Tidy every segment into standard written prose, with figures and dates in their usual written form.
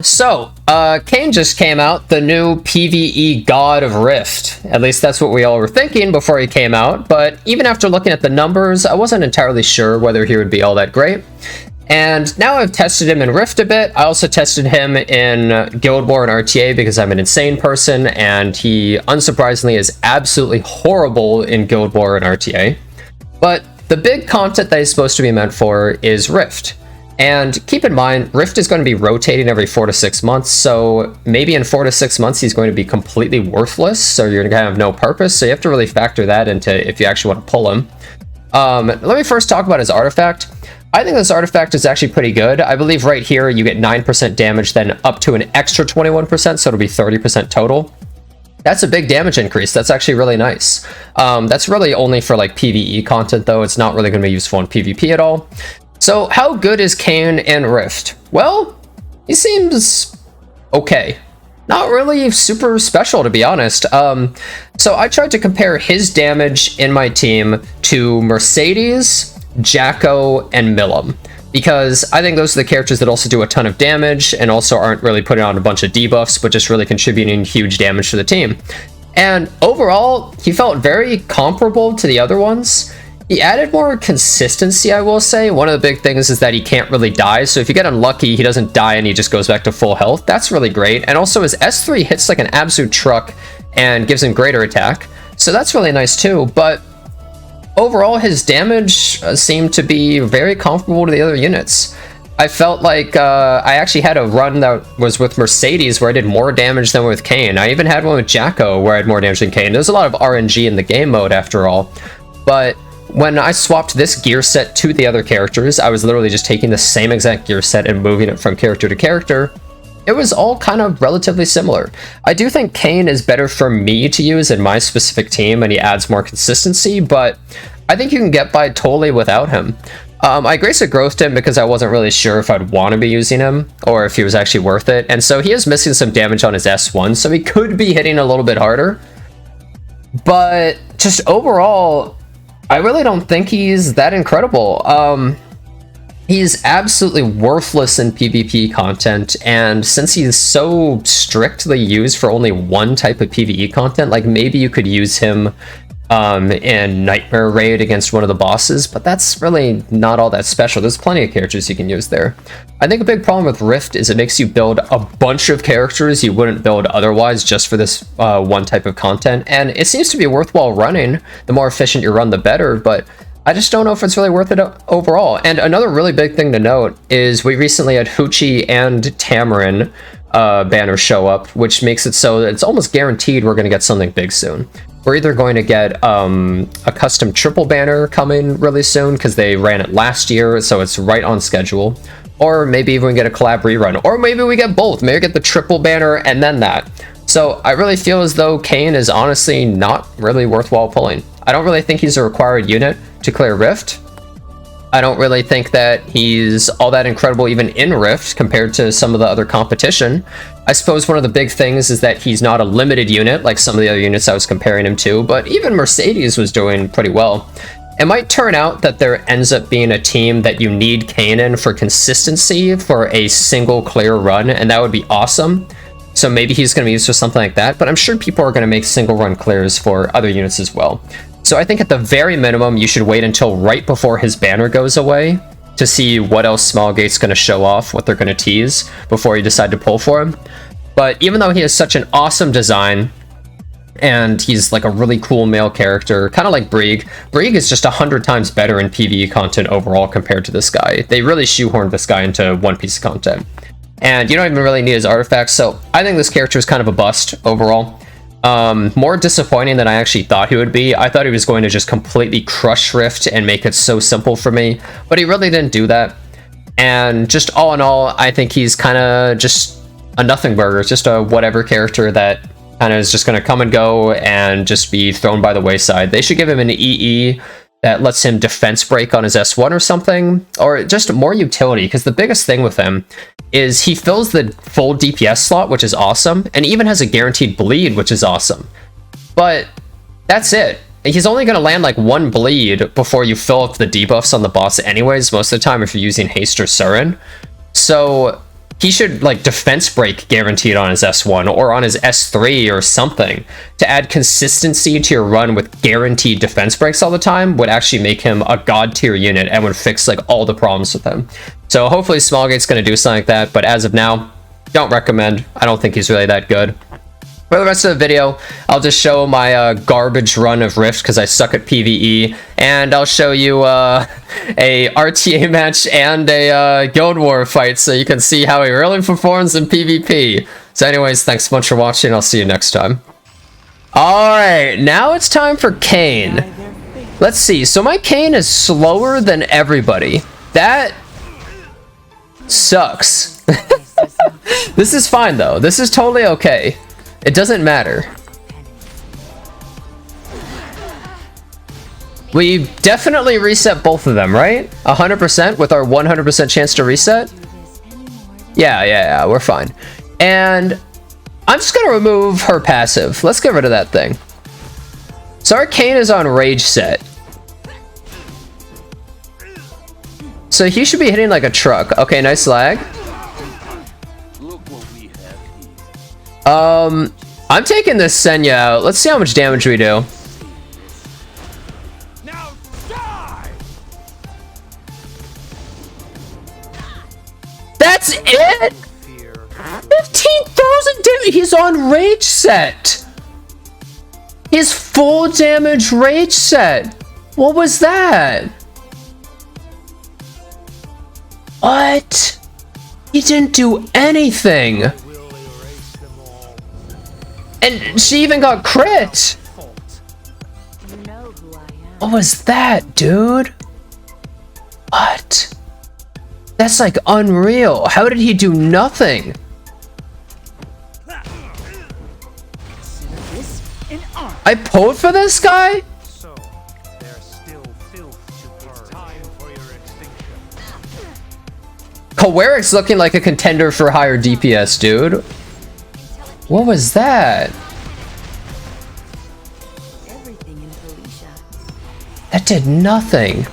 Kane just came out, the new PvE god of Rift. At least that's what we all were thinking before he came out, but even after looking at the numbers, I wasn't entirely sure whether he would be all that great. And now I've tested him in Rift a bit. I also tested him in Guild War and RTA because I'm an insane person, and he, unsurprisingly, is absolutely horrible in Guild War and RTA. But the big content that he's supposed to be meant for is Rift. And keep in mind, Rift is going to be rotating every 4 to 6 months, so maybe in 4 to 6 months he's going to be completely worthless, so you're going to have no purpose, so you have to really factor that into if you actually want to pull him. Let me first talk about his artifact. I think this artifact is actually pretty good. I believe right here you get 9% damage, then up to an extra 21%, so it'll be 30% total. That's a big damage increase. That's actually really nice. That's really only for like PvE content though. It's not really going to be useful in PvP at all. So how good is Kane in Rift? Well, he seems okay. Not really super special, to be honest. So I tried to compare his damage in my team to Mercedes, Jacko, and Millum, because I think those are the characters that also do a ton of damage and also aren't really putting on a bunch of debuffs, but just really contributing huge damage to the team. And overall, he felt very comparable to the other ones. He added more consistency, I will say. One of the big things is that he can't really die, so if you get unlucky, he doesn't die and he just goes back to full health. That's really great. And also his S3 hits like an absolute truck and gives him greater attack, so that's really nice too. But overall, his damage seemed to be very comparable to the other units. I felt like I actually had a run that was with Mercedes where I did more damage than with Kane. I even had one with Jacko where I had more damage than Kane. There's a lot of RNG in the game mode after all, but when I swapped this gear set to the other characters, I was literally just taking the same exact gear set and moving it from character to character. It was all kind of relatively similar. I do think Kane is better for me to use in my specific team, and he adds more consistency, but I think you can get by totally without him. I Grace of Growthed him because I wasn't really sure if I'd want to be using him, or if he was actually worth it, and so he is missing some damage on his S1, so he could be hitting a little bit harder. But just overall, I really don't think he's that incredible. He's absolutely worthless in PvP content, and since he's so strictly used for only one type of PvE content, like maybe you could use him in Nightmare Raid against one of the bosses, but that's really not all that special. There's plenty of characters you can use there. I think a big problem with Rift is it makes you build a bunch of characters you wouldn't build otherwise just for this one type of content, and it seems to be worthwhile running. The more efficient you run, the better, but I just don't know if it's really worth it overall. And another really big thing to note is we recently had Hoochie and Tamarin banners show up, which makes it so that it's almost guaranteed we're going to get something big soon. We're either going to get a custom triple banner coming really soon because they ran it last year, so it's right on schedule, or maybe even we get a collab rerun, or maybe we get both. Maybe we get the triple banner and then that. So I really feel as though Kane is honestly not really worthwhile pulling. I don't really think he's a required unit to clear Rift. I don't really think that he's all that incredible even in Rift compared to some of the other competition. I suppose one of the big things is that he's not a limited unit like some of the other units I was comparing him to, but even Mercedes was doing pretty well. It might turn out that there ends up being a team that you need Kane in for consistency for a single clear run, and that would be awesome. So maybe he's going to be used for something like that, but I'm sure people are going to make single run clears for other units as well. So I think at the very minimum, you should wait until right before his banner goes away to see what else Smilegate's going to show off, what they're going to tease before you decide to pull for him. But even though he has such an awesome design, and he's like a really cool male character, kind of like Brieg. Brieg is just 100 times better in PvE content overall compared to this guy. They really shoehorned this guy into one piece of content. And you don't even really need his artifacts, so I think this character is kind of a bust overall. More disappointing than I actually thought he would be. I thought he was going to just completely crush Rift and make it so simple for me, but he really didn't do that. And just all in all, I think he's kind of just a nothing burger, just a whatever character that kind of is just going to come and go and just be thrown by the wayside. They should give him an EE that lets him defense break on his S1 or something, or just more utility, because the biggest thing with him is he fills the full DPS slot, which is awesome, and even has a guaranteed bleed, which is awesome. But that's it. He's only going to land like one bleed before you fill up the debuffs on the boss anyways, most of the time if you're using Haste or Surin. So he should like defense break guaranteed on his S1 or on his S3 or something to add consistency to your run with guaranteed defense breaks all the time would actually make him a god tier unit and would fix like all the problems with him. So hopefully Smallgate's going to do something like that, but as of now, don't recommend. I don't think he's really that good. For the rest of the video, I'll just show my garbage run of Rift because I suck at PvE, and I'll show you a RTA match and a Guild War fight so you can see how he really performs in PvP. So anyways, thanks so much for watching. I'll see you next time. Alright, now it's time for Kane. Let's see. So my Kane is slower than everybody. That sucks. This is fine though. This is totally okay. It doesn't matter. We definitely reset both of them, right? 100% with our 100% chance to reset? Yeah, we're fine. And I'm just gonna remove her passive. Let's get rid of that thing. So our Kane is on rage set. So he should be hitting like a truck. Okay, nice lag. I'm taking this Senya out. Let's see how much damage we do. Now die! That's it? 15,000 damage. He's on rage set. His full damage rage set. What was that? What? He didn't do anything. And she even got crit! What was that, dude? What? That's like unreal. How did he do nothing? I pulled for this guy? So, there's still filth to burn. Time for your extinction. Kowarik's looking like a contender for higher DPS, dude. What was that? That did nothing.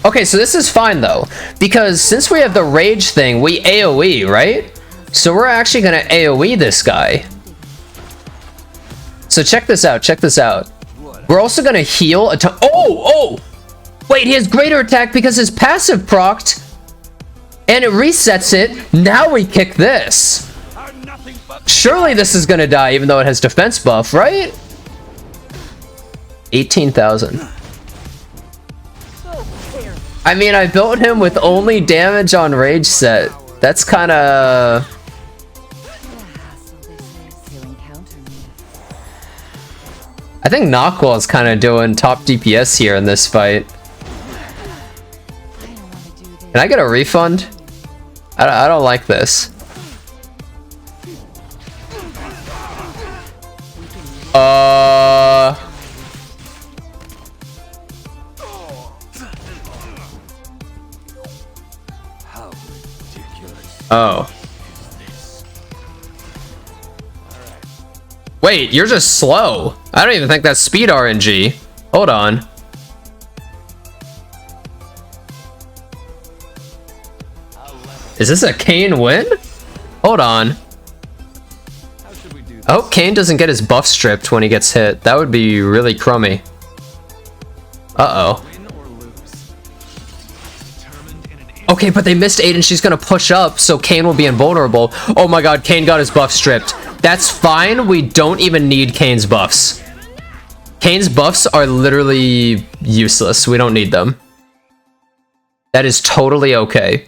Okay, so this is fine though, because since we have the rage thing, we AoE, right? So we're actually gonna AoE this guy. So check this out, check this out. We're also gonna heal a ton. Oh! Wait, he has greater attack because his passive procced, and it resets it. Now we kick this. Surely this is gonna die even though it has defense buff, right? 18,000. I mean, I built him with only damage on rage set. That's kinda... I think Knockwall's kinda doing top DPS here in this fight. Can I get a refund? I don't like this. Oh. Wait, you're just slow. I don't even think that's speed RNG. Hold on. Is this a Kane win? Hold on. I hope Kane doesn't get his buff stripped when he gets hit. That would be really crummy. Uh-oh. Okay, but they missed 8 and she's gonna push up, so Kane will be invulnerable. Oh my god, Kane got his buff stripped. That's fine, we don't even need Kane's buffs. Kane's buffs are literally useless. We don't need them. That is totally okay.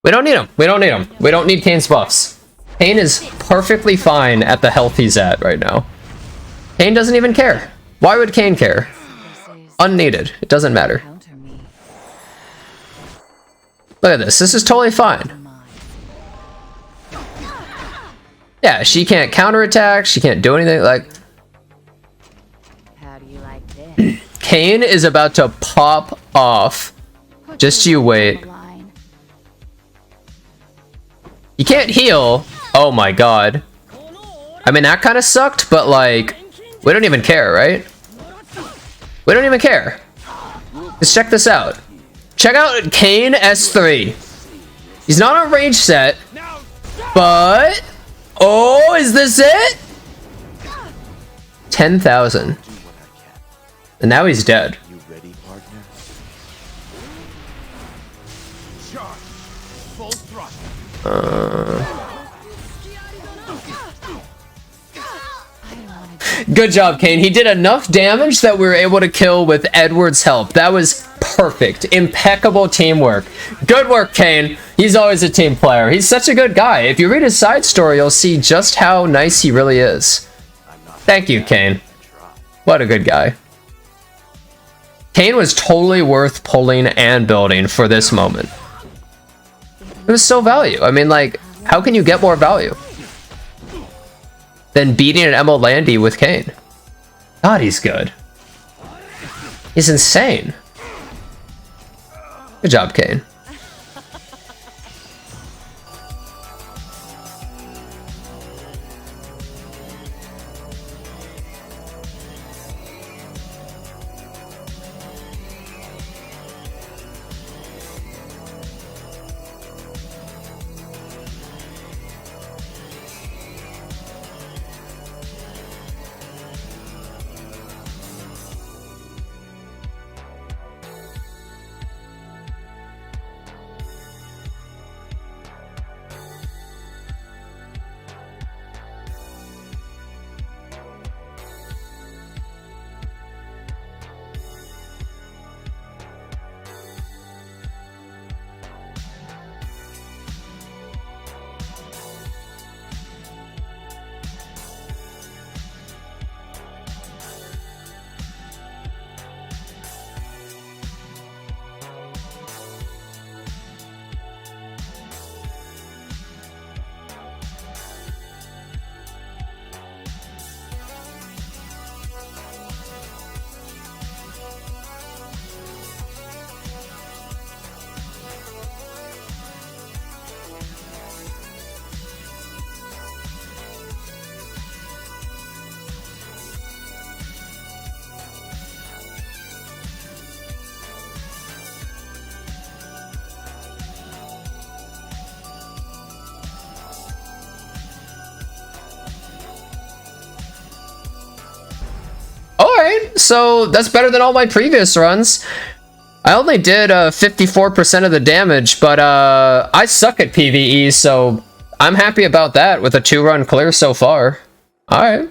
We don't need them. We don't need them. We don't need Kane's buffs. Kane is perfectly fine at the health he's at right now. Kane doesn't even care. Why would Kane care? Unneeded. It doesn't matter. Look at this. This is totally fine. Yeah, she can't counterattack. She can't do anything. Like, how do you like this? Kane is about to pop off. Just you wait. You can't heal. Oh my god. I mean, that kind of sucked, but like, we don't even care, right? We don't even care. Let's check this out. Check out Kane S3. He's not on rage set, but... Oh, is this it? 10,000. And now he's dead. You ready, partner? Full throttle. Good job, Kane. He did enough damage that we were able to kill with Edward's help. That was perfect. Impeccable teamwork. Good work, Kane. He's always a team player. He's such a good guy. If you read his side story, you'll see just how nice he really is. Thank you, Kane. What a good guy. Kane was totally worth pulling and building for this moment. It was still value. I mean, like, how can you get more value than beating an Emerald Landy with Kane? God, he's good. He's insane. Good job, Kane. Alright, so that's better than all my previous runs. I only did 54% of the damage, but I suck at PvE, so I'm happy about that with a 2-run clear so far. Alright.